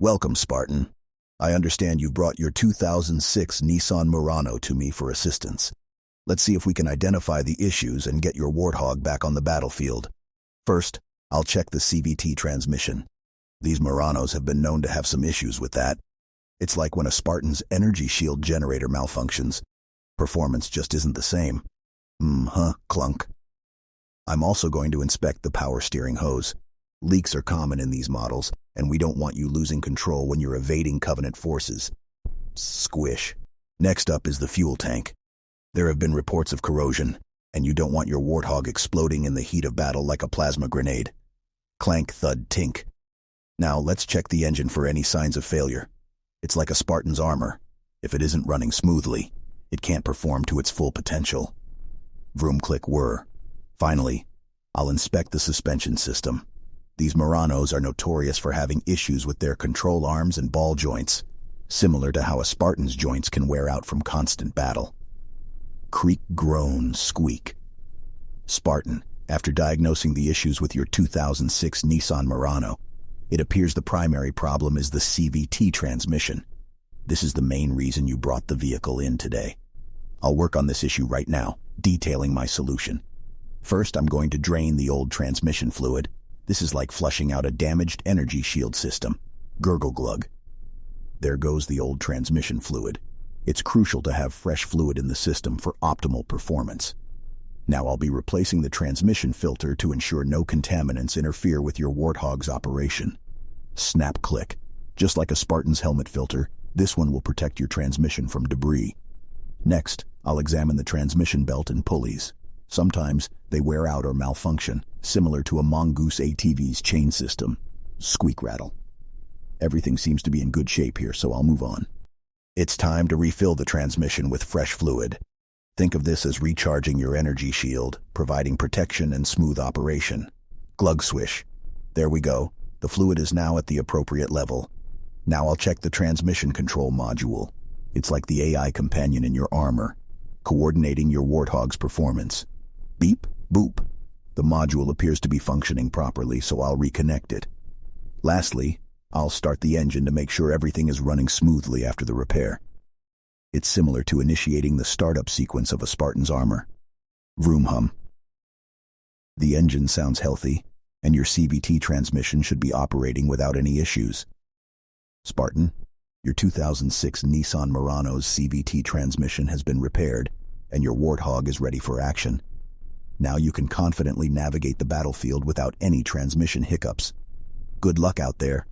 Welcome, Spartan. I understand you brought your 2006 Nissan Murano to me for assistance. Let's see if we can identify the issues and get your Warthog back on the battlefield. First, I'll check the CVT transmission. These Muranos have been known to have some issues with that. It's like when a Spartan's energy shield generator malfunctions. Performance just isn't the same. Clunk. I'm also going to inspect the power steering hose. Leaks are common in these models, and we don't want you losing control when you're evading Covenant forces. Squish. Next up is the fuel tank. There have been reports of corrosion, and you don't want your Warthog exploding in the heat of battle like a plasma grenade. Clank, thud, tink. Now let's check the engine for any signs of failure. It's like a Spartan's armor. If it isn't running smoothly, it can't perform to its full potential. Vroom, click, whir. Finally, I'll inspect the suspension system. These Muranos are notorious for having issues with their control arms and ball joints, similar to how a Spartan's joints can wear out from constant battle. Creak, groan, squeak. Spartan, after diagnosing the issues with your 2006 Nissan Murano, it appears the primary problem is the CVT transmission. This is the main reason you brought the vehicle in today. I'll work on this issue right now, detailing my solution. First, I'm going to drain the old transmission fluid. This is like flushing out a damaged energy shield system. Gurgle glug. There goes the old transmission fluid. It's crucial to have fresh fluid in the system for optimal performance. Now I'll be replacing the transmission filter to ensure no contaminants interfere with your Warthog's operation. Snap click. Just like a Spartan's helmet filter, this one will protect your transmission from debris. Next, I'll examine the transmission belt and pulleys. Sometimes they wear out or malfunction, similar to a Mongoose ATV's chain system. Squeak rattle. Everything seems to be in good shape here, so I'll move on. It's time to refill the transmission with fresh fluid. Think of this as recharging your energy shield, providing protection and smooth operation. Glug swish. There we go. The fluid is now at the appropriate level. Now I'll check the transmission control module. It's like the AI companion in your armor, coordinating your Warthog's performance. Beep, boop. The module appears to be functioning properly, so I'll reconnect it. Lastly, I'll start the engine to make sure everything is running smoothly after the repair. It's similar to initiating the startup sequence of a Spartan's armor. Vroom hum. The engine sounds healthy, and your CVT transmission should be operating without any issues. Spartan, your 2006 Nissan Murano's CVT transmission has been repaired, and your Warthog is ready for action. Now you can confidently navigate the battlefield without any transmission hiccups. Good luck out there.